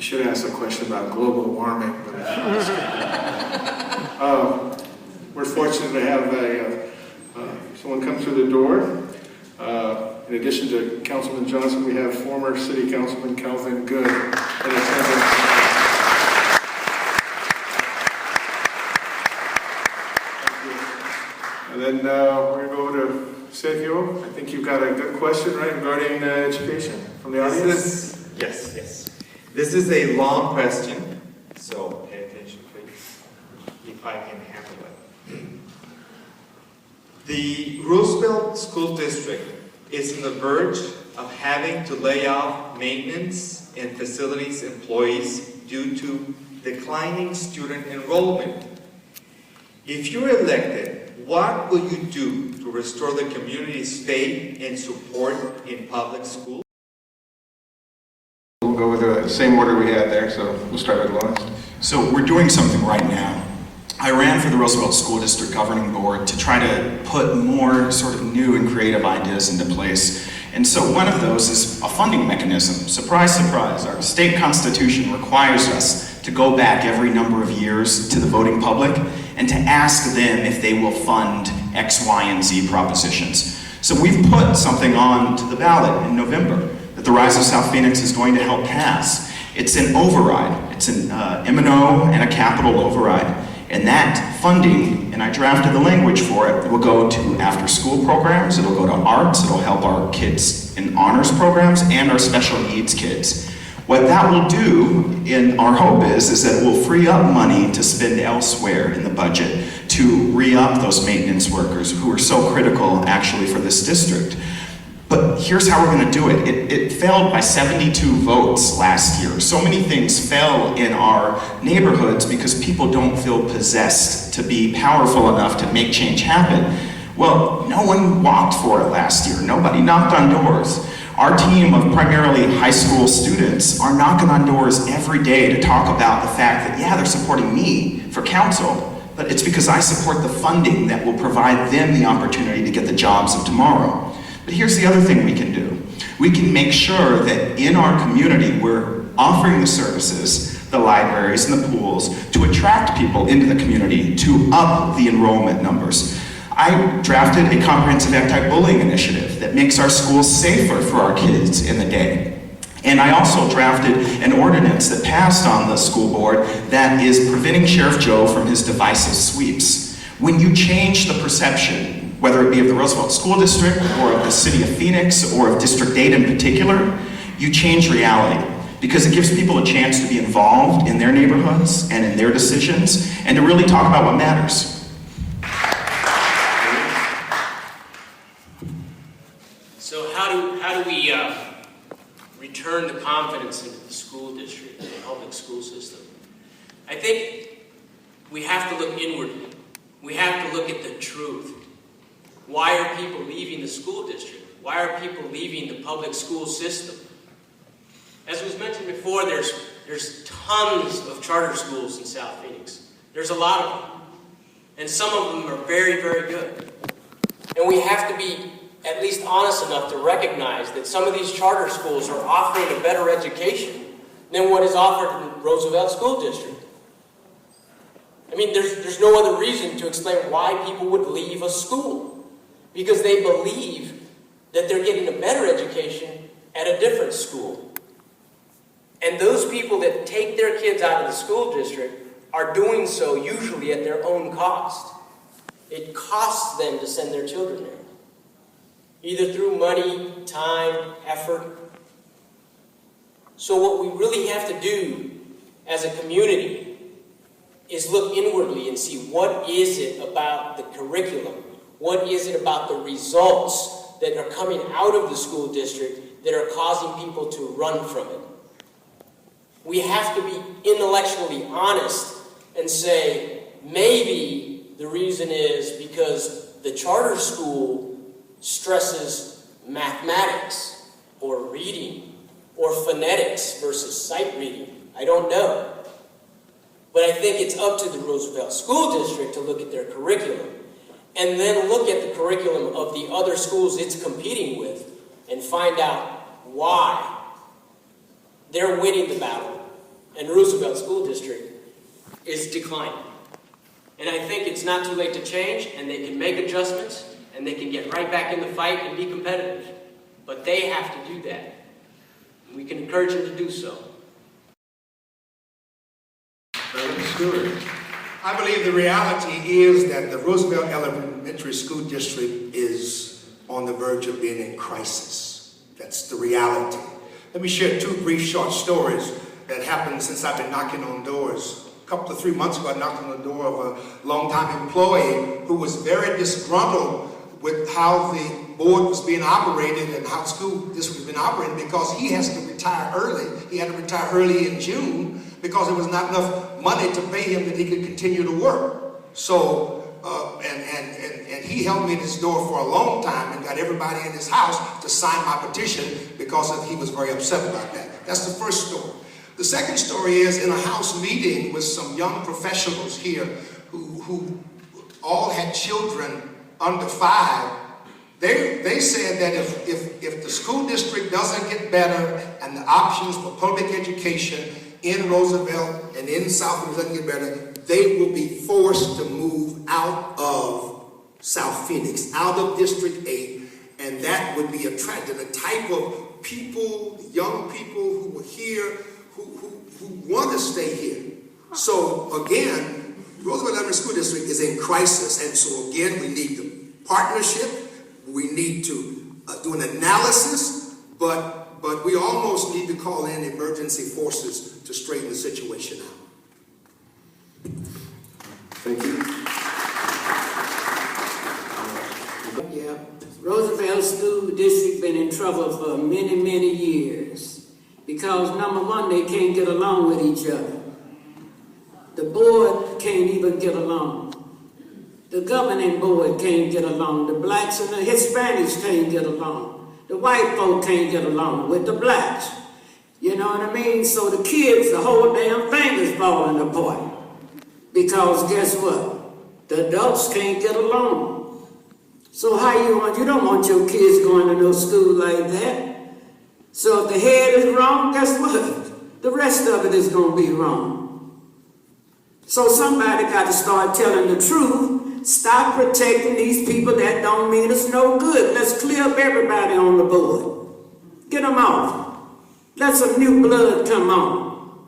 should ask a question about global warming. But we're fortunate to have someone come through the door. In addition to Councilman Johnson, we have former City Councilman Calvin Good in attendance. And then we're going to go to Sergio. I think you've got a good question, right, regarding education from the audience? Yes. This is a long question, so pay attention, please, if I can handle it. The Roosevelt School District is on the verge of having to lay off maintenance and facilities employees due to declining student enrollment. If you're elected, what will you do to restore the community's faith and support in public schools? We'll go with the same order we had there, so we'll start with Lawrence. So we're doing something right now. I ran for the Roosevelt School District Governing Board to try to put more sort of new and creative ideas into place. And so one of those is a funding mechanism. Surprise, surprise, our state constitution requires us to go back every number of years to the voting public and to ask them if they will fund X, Y, and Z propositions. So we've put something on to the ballot in November that the Rise of South Phoenix is going to help pass. It's an override. It's an M&O and a capital override. And that funding, and I drafted the language for it, will go to after-school programs, it'll go to arts, it'll help our kids in honors programs and our special needs kids. What that will do, and our hope is that it will free up money to spend elsewhere in the budget to re-up those maintenance workers who are so critical actually for this district. But here's how we're going to do it. It failed by 72 votes last year. So many things fell in our neighborhoods because people don't feel possessed to be powerful enough to make change happen. Well, no one walked for it last year. Nobody knocked on doors. Our team of primarily high school students are knocking on doors every day to talk about the fact that, yeah, they're supporting me for council, but it's because I support the funding that will provide them the opportunity to get the jobs of tomorrow. But here's the other thing we can do. We can make sure that in our community we're offering the services, the libraries and the pools, to attract people into the community to up the enrollment numbers. I drafted a comprehensive anti-bullying initiative that makes our schools safer for our kids in the day. And I also drafted an ordinance that passed on the school board that is preventing Sheriff Joe from his divisive sweeps. When you change the perception, whether it be of the Roosevelt School District or of the City of Phoenix or of District 8 in particular, you change reality because it gives people a chance to be involved in their neighborhoods and in their decisions and to really talk about what matters. So how do we return the confidence into the school district and the public school system? I think we have to look inwardly. We have to look at the truth. Why are people leaving the school district? Why are people leaving the public school system? As was mentioned before, there's tons of charter schools in South Phoenix. There's a lot of them. And some of them are very, very good. And we have to be at least honest enough to recognize that some of these charter schools are offering a better education than what is offered in Roosevelt School District. I mean, there's no other reason to explain why people would leave a school. Because they believe that they're getting a better education at a different school. And those people that take their kids out of the school district are doing so usually at their own cost. It costs them to send their children there, either through money, time, effort. So what we really have to do as a community is look inwardly and see what is it about the curriculum. What is it about the results that are coming out of the school district that are causing people to run from it? We have to be intellectually honest and say, maybe the reason is because the charter school stresses mathematics or reading or phonetics versus sight reading. I don't know. But I think it's up to the Roosevelt School District to look at their curriculum and then look at the curriculum of the other schools it's competing with and find out why they're winning the battle and Roosevelt School District is declining. And I think it's not too late to change, and they can make adjustments, and they can get right back in the fight and be competitive. But they have to do that. We can encourage them to do so. Stewart. I believe the reality is that the Roosevelt Elementary School District is on the verge of being in crisis. That's the reality. Let me share two brief short stories that happened since I've been knocking on doors. A couple of 3 months ago, I knocked on the door of a longtime employee who was very disgruntled with how the board was being operated and how the school district was being operated because he has to retire early. He had to retire early in June because there was not enough money to pay him that he could continue to work. So, and he held me at his door for a long time and got everybody in his house to sign my petition because he was very upset about that. That's the first story. The second story is in a house meeting with some young professionals here who all had children under 5. They said that if the school district doesn't get better and the options for public education in Roosevelt and in South doesn't get better, they will be forced to move out of South Phoenix, out of District 8, and that would be a tragedy. The type of people, young people who were here, who want to stay here. So again, Roosevelt Elementary School District is in crisis, and so again, we need the partnership. We need to do an analysis, but we almost need to call in emergency forces to straighten the situation out. Thank you. Yeah, Roosevelt School District been in trouble for many, many years because number one, they can't get along with each other. The board can't even get along. The governing board can't get along. The blacks and the Hispanics can't get along. The white folk can't get along with the blacks. You know what I mean? So the kids, the whole damn thing is falling apart. Because guess what? The adults can't get along. So how you don't want your kids going to no school like that. So if the head is wrong, guess what? The rest of it is going to be wrong. So somebody got to start telling the truth. Stop protecting these people that don't mean us no good. Let's clear up everybody on the board. Get them off. Let some new blood come on.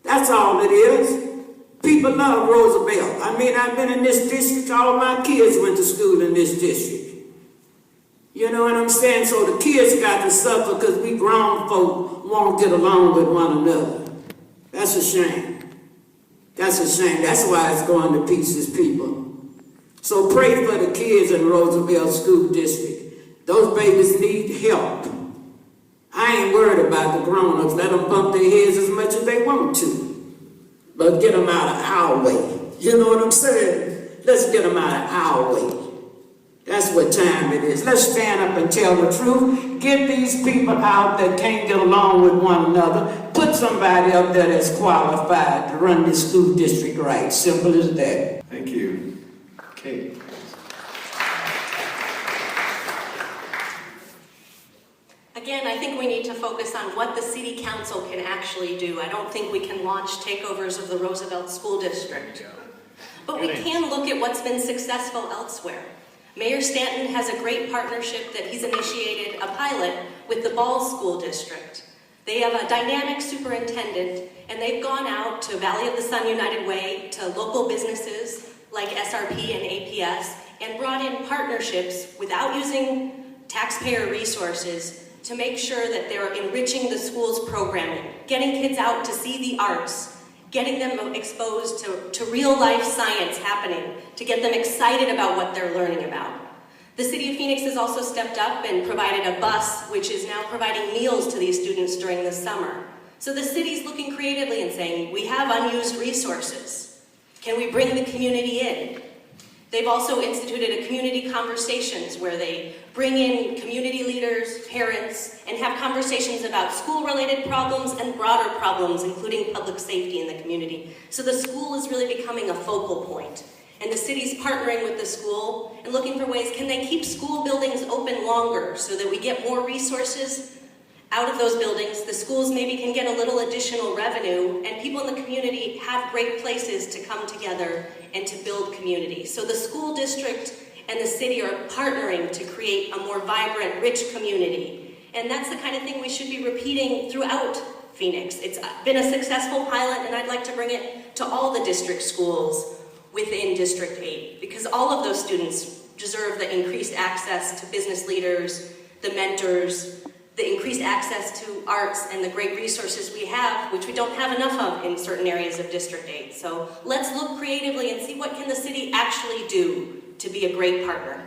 That's all it is. People love Roosevelt. I mean, I've been in this district. All my kids went to school in this district. You know what I'm saying? So the kids got to suffer because we grown folk won't get along with one another. That's a shame. That's a shame. That's why it's going to pieces, people. So pray for the kids in Roosevelt School District. Those babies need help. I ain't worried about the grown-ups. Let them bump their heads as much as they want to. But get them out of our way. You know what I'm saying? Let's get them out of our way. That's what time it is. Let's stand up and tell the truth. Get these people out that can't get along with one another. Put somebody up there that's qualified to run this school district right. Simple as that. Thank you. Kate. Again, I think we need to focus on what the City Council can actually do. I don't think we can launch takeovers of the Roosevelt School District. But we can look at what's been successful elsewhere. Mayor Stanton has a great partnership that he's initiated a pilot with the Ball School District. They have a dynamic superintendent, and they've gone out to Valley of the Sun United Way, to local businesses like SRP and APS, and brought in partnerships without using taxpayer resources to make sure that they're enriching the school's programming, getting kids out to see the arts, getting them exposed to real-life science happening, to get them excited about what they're learning about. The City of Phoenix has also stepped up and provided a bus, which is now providing meals to these students during the summer. So the city's looking creatively and saying, we have unused resources. Can we bring the community in? They've also instituted a community conversations where they bring in community leaders, parents, and have conversations about school-related problems and broader problems, including public safety in the community. So the school is really becoming a focal point. And the city's partnering with the school and looking for ways, can they keep school buildings open longer so that we get more resources out of those buildings, the schools maybe can get a little additional revenue, and people in the community have great places to come together and to build community. So the school district and the city are partnering to create a more vibrant, rich community. And that's the kind of thing we should be repeating throughout Phoenix. It's been a successful pilot, and I'd like to bring it to all the district schools within District 8, because all of those students deserve the increased access to business leaders, the mentors, the increased access to arts and the great resources we have, which we don't have enough of in certain areas of District 8. So let's look creatively and see what can the city actually do to be a great partner.